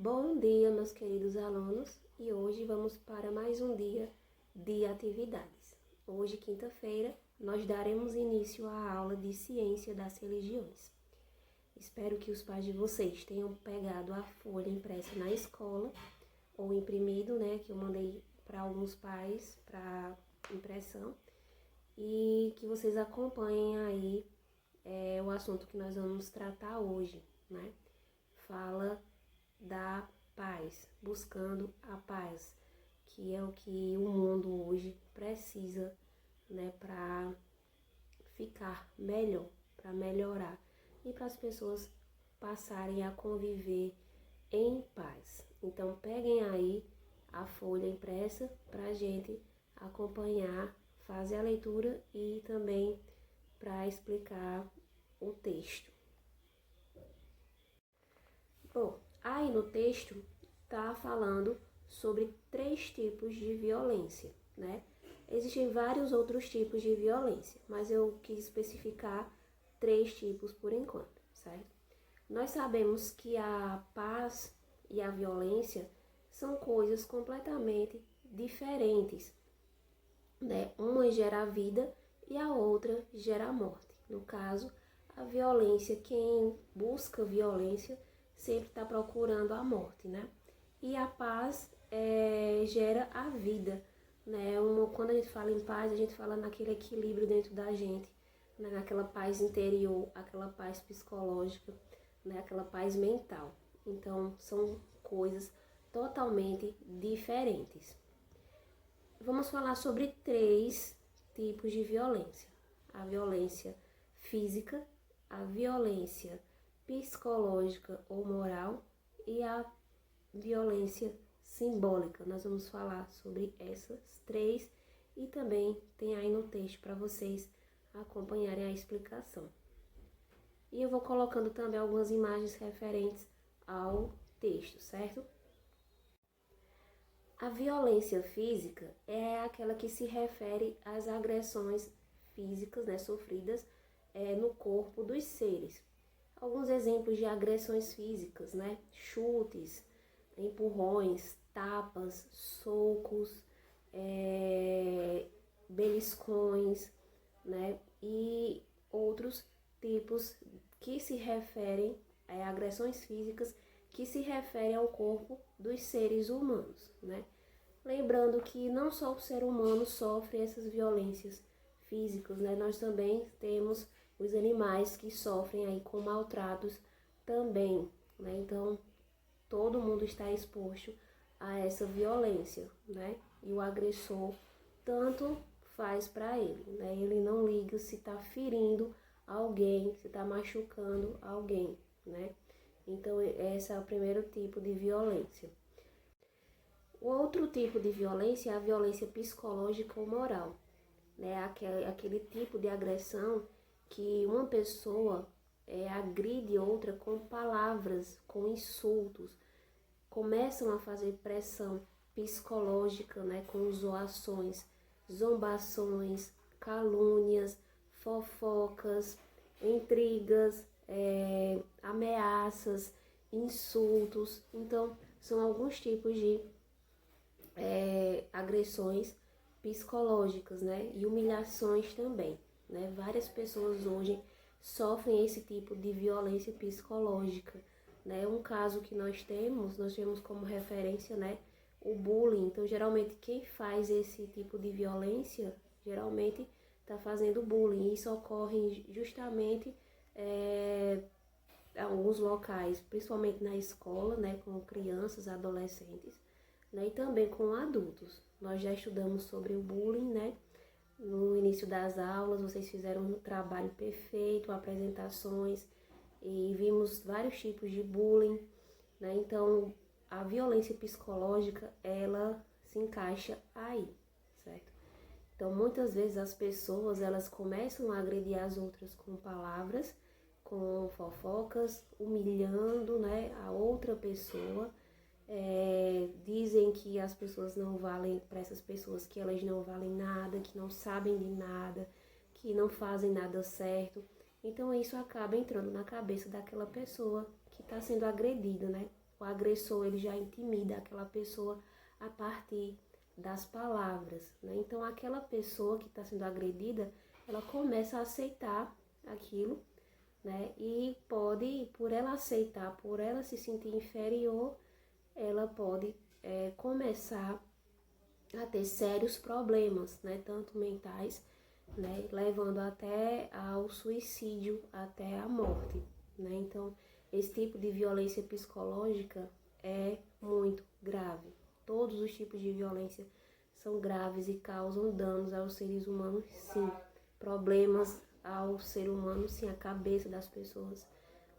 Bom dia, meus queridos alunos, e hoje vamos para mais um dia de atividades. Hoje, quinta-feira, nós daremos início à aula de Ciência das Religiões. Espero que os pais de vocês tenham pegado a folha impressa na escola ou imprimido, que eu mandei para alguns pais para impressão, e que vocês acompanhem aí o assunto que nós vamos tratar hoje, Fala da paz, buscando a paz, que é o que o mundo hoje precisa, para ficar melhor, para melhorar e para as pessoas passarem a conviver em paz. Então, peguem aí a folha impressa para a gente acompanhar, fazer a leitura e também para explicar o texto. Bom, aí no texto está falando sobre 3 tipos de violência, Existem vários outros tipos de violência, mas eu quis especificar 3 tipos por enquanto, certo? Nós sabemos que a paz e a violência são coisas completamente diferentes, Uma gera a vida e a outra gera a morte. No caso, a violência, quem busca violência sempre está procurando a morte, E a paz gera a vida, Quando a gente fala em paz, a gente fala naquele equilíbrio dentro da gente, naquela paz interior, aquela paz psicológica, aquela paz mental. Então, são coisas totalmente diferentes. Vamos falar sobre 3 tipos de violência: a violência física, a violência psicológica ou moral e a violência simbólica. Nós vamos falar sobre essas 3 e também tem aí no texto para vocês acompanharem a explicação. E eu vou colocando também algumas imagens referentes ao texto, certo? A violência física é aquela que se refere às agressões físicas, sofridas no corpo dos seres. Alguns exemplos de agressões físicas, chutes, empurrões, tapas, socos, beliscões, e outros tipos que se referem a agressões físicas que se referem ao corpo dos seres humanos, Lembrando que não só o ser humano sofre essas violências físicas, Nós também temos os animais que sofrem aí com maltratos também, Então, todo mundo está exposto a essa violência, E o agressor tanto faz para ele, Ele não liga se está ferindo alguém, se está machucando alguém, Então, esse é o primeiro tipo de violência. O outro tipo de violência é a violência psicológica ou moral, Aquele tipo de agressão que uma pessoa agride outra com palavras, com insultos, começam a fazer pressão psicológica, com zoações, zombações, calúnias, fofocas, intrigas, ameaças, insultos. Então, são alguns tipos de agressões psicológicas, e humilhações também, Várias pessoas hoje sofrem esse tipo de violência psicológica, Um caso que nós temos como referência, o bullying. Então, geralmente, quem faz esse tipo de violência, geralmente está fazendo bullying. Isso ocorre justamente em alguns locais, principalmente na escola, com crianças, adolescentes, e também com adultos. Nós já estudamos sobre o bullying, No início das aulas, vocês fizeram um trabalho perfeito, apresentações, e vimos vários tipos de bullying, Então, a violência psicológica, ela se encaixa aí, certo? Então, muitas vezes as pessoas, elas começam a agredir as outras com palavras, com fofocas, humilhando, a outra pessoa. Dizem que as pessoas não valem, para essas pessoas, que elas não valem nada, que não sabem de nada, que não fazem nada certo. Então, isso acaba entrando na cabeça daquela pessoa que está sendo agredida, o agressor ele já intimida aquela pessoa a partir das palavras, né? Então aquela pessoa que está sendo agredida, ela começa a aceitar aquilo, né? E pode, por ela aceitar, por ela se sentir inferior, ela pode começar a ter sérios problemas, né? Tanto mentais, né? Levando até ao suicídio, até a morte, né? Então, esse tipo de violência psicológica é muito grave. Todos os tipos de violência são graves e causam danos aos seres humanos, sim. Problemas ao ser humano, sim, a cabeça das pessoas,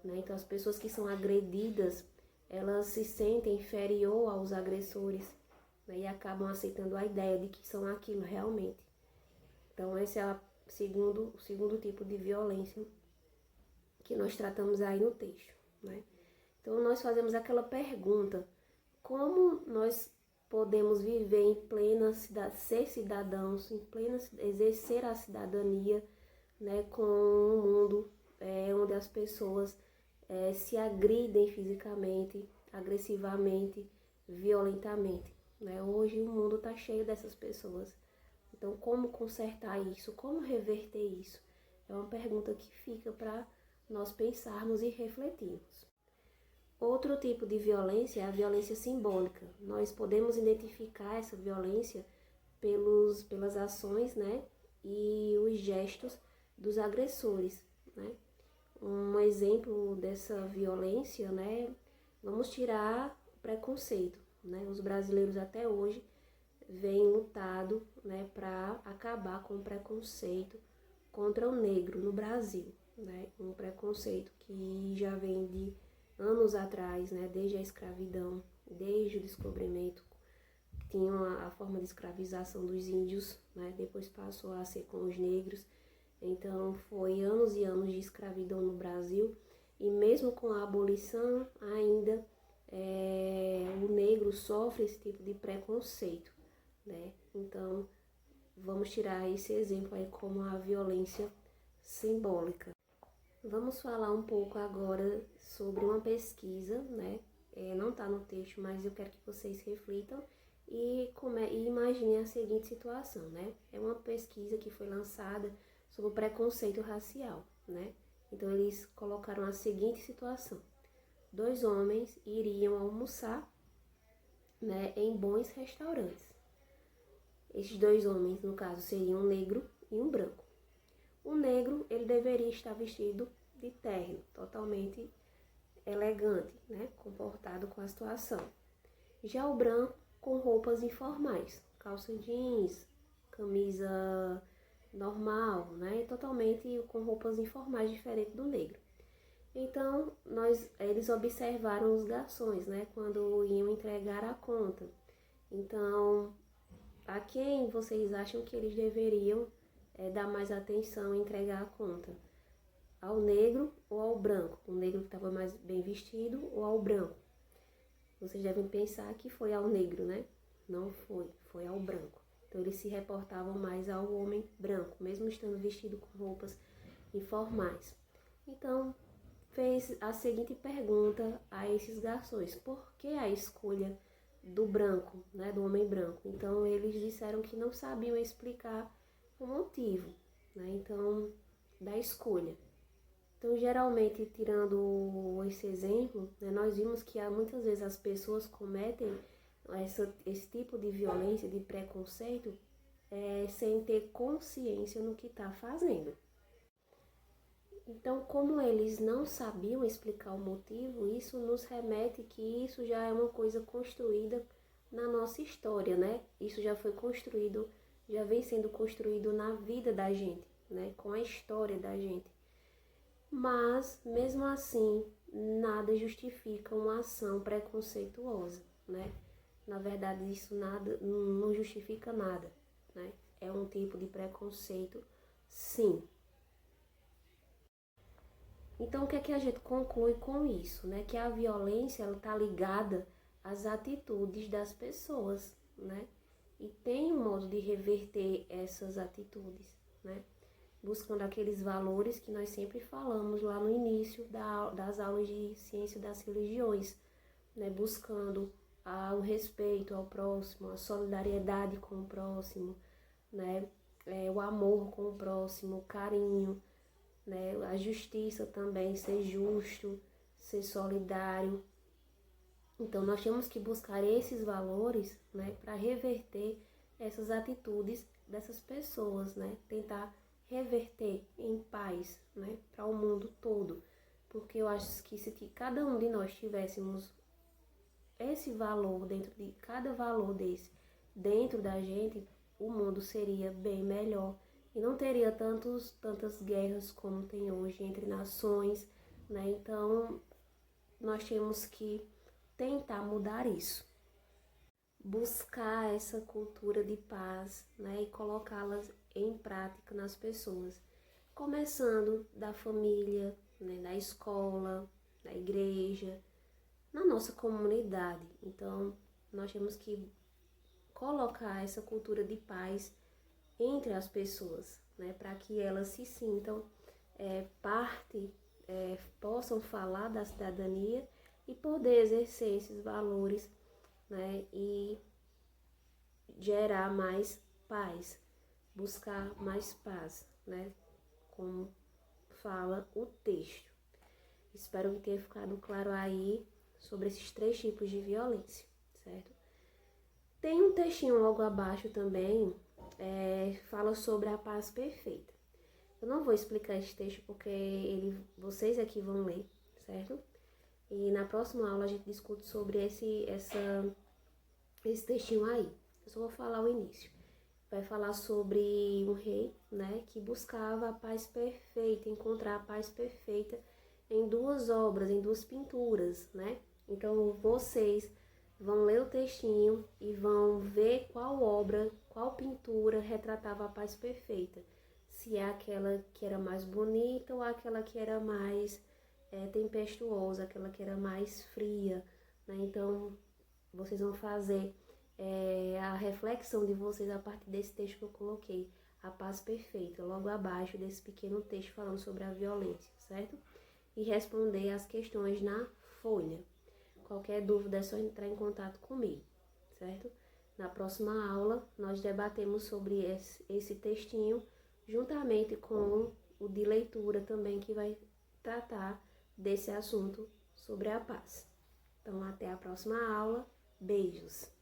né? Então, as pessoas que são agredidas, elas se sentem inferior aos agressores, né? E acabam aceitando a ideia de que são aquilo realmente. Então, esse é o segundo tipo de violência que nós tratamos aí no texto, né? Então, nós fazemos aquela pergunta: como nós podemos viver em plena cidade, ser cidadãos, em plena exercer a cidadania, né, com um mundo onde as pessoas se agridem fisicamente, agressivamente, violentamente, né? Hoje o mundo está cheio dessas pessoas. Então, como consertar isso? Como reverter isso? É uma pergunta que fica para nós pensarmos e refletirmos. Outro tipo de violência é a violência simbólica. Nós podemos identificar essa violência pelas ações, né, e os gestos dos agressores, né? Um exemplo dessa violência, né, vamos tirar o preconceito, né? Os brasileiros até hoje vêm lutado, né, para acabar com o preconceito contra o negro no Brasil, né? Um preconceito que já vem de anos atrás, né? Desde a escravidão, desde o descobrimento, tinha a forma de escravização dos índios, né? Depois passou a ser com os negros. Então foi anos e anos de escravidão no Brasil, e mesmo com a abolição ainda o negro sofre esse tipo de preconceito, né? Então vamos tirar esse exemplo aí como a violência simbólica. Vamos falar um pouco agora sobre uma pesquisa, né? Não está no texto, mas eu quero que vocês reflitam e imaginem a seguinte situação, né? É uma pesquisa que foi lançada sobre o preconceito racial, né? Então eles colocaram a seguinte situação: 2 homens iriam almoçar, né, em bons restaurantes. Esses 2 homens, no caso, seriam um negro e um branco. O negro, ele deveria estar vestido de terno, totalmente elegante, né, comportado com a situação. Já o branco, com roupas informais, calça jeans, camisa normal, né, totalmente com roupas informais, diferente do negro. Então, eles observaram os garçons, né, quando iam entregar a conta. Então, a quem vocês acham que eles deveriam dar mais atenção e entregar a conta? Ao negro ou ao branco? O negro que estava mais bem vestido ou ao branco? Vocês devem pensar que foi ao negro, né? Não foi, foi ao branco. Então eles se reportavam mais ao homem branco, mesmo estando vestido com roupas informais. Então fez a seguinte pergunta a esses garçons: por que a escolha do branco, né, do homem branco? Então eles disseram que não sabiam explicar o motivo, né, então, da escolha. Então, geralmente, tirando esse exemplo, né, nós vimos que muitas vezes as pessoas cometem esse tipo de violência, de preconceito, sem ter consciência no que está fazendo. Então, como eles não sabiam explicar o motivo, isso nos remete que isso já é uma coisa construída na nossa história, né? Isso já foi construído, já vem sendo construído na vida da gente, né? Com a história da gente. Mas, mesmo assim, nada justifica uma ação preconceituosa, né? Na verdade, isso não justifica nada, né? É um tipo de preconceito, sim. Então, o que é que a gente conclui com isso, né? Que a violência, ela está ligada às atitudes das pessoas, né? E tem um modo de reverter essas atitudes, né? Buscando aqueles valores que nós sempre falamos lá no início das aulas de ciência das religiões, né, buscando o respeito ao próximo, a solidariedade com o próximo, né, o amor com o próximo, o carinho, né, a justiça também, ser justo, ser solidário. Então, nós temos que buscar esses valores, né, para reverter essas atitudes dessas pessoas, né, tentar reverter em paz, né, para o mundo todo. Porque eu acho que se cada um de nós tivéssemos esse valor dentro de cada valor desse dentro da gente, o mundo seria bem melhor e não teria tantas guerras como tem hoje entre nações, né? Então, nós temos que tentar mudar isso, buscar essa cultura de paz, né? E colocá-las em prática nas pessoas, começando da família, né? Da escola, da igreja, na nossa comunidade. Então, nós temos que colocar essa cultura de paz entre as pessoas, né, para que elas se sintam parte, possam falar da cidadania e poder exercer esses valores, né, e gerar mais paz, buscar mais paz, né, como fala o texto. Espero que tenha ficado claro aí sobre esses 3 tipos de violência, certo? Tem um textinho logo abaixo também, fala sobre a paz perfeita. Eu não vou explicar esse texto porque vocês aqui vão ler, certo? E na próxima aula a gente discute sobre esse textinho aí. Eu só vou falar o início. Vai falar sobre um rei, né, que buscava a paz perfeita, encontrar a paz perfeita em 2 obras, em 2 pinturas, né? Então, vocês vão ler o textinho e vão ver qual obra, qual pintura retratava a paz perfeita. Se é aquela que era mais bonita ou aquela que era mais tempestuosa, aquela que era mais fria, né? Então, vocês vão fazer a reflexão de vocês a partir desse texto que eu coloquei, a paz perfeita, logo abaixo desse pequeno texto falando sobre a violência, certo? E responder as questões na folha. Qualquer dúvida é só entrar em contato comigo, certo? Na próxima aula, nós debatemos sobre esse textinho, juntamente com o de leitura também, que vai tratar desse assunto sobre a paz. Então, até a próxima aula. Beijos!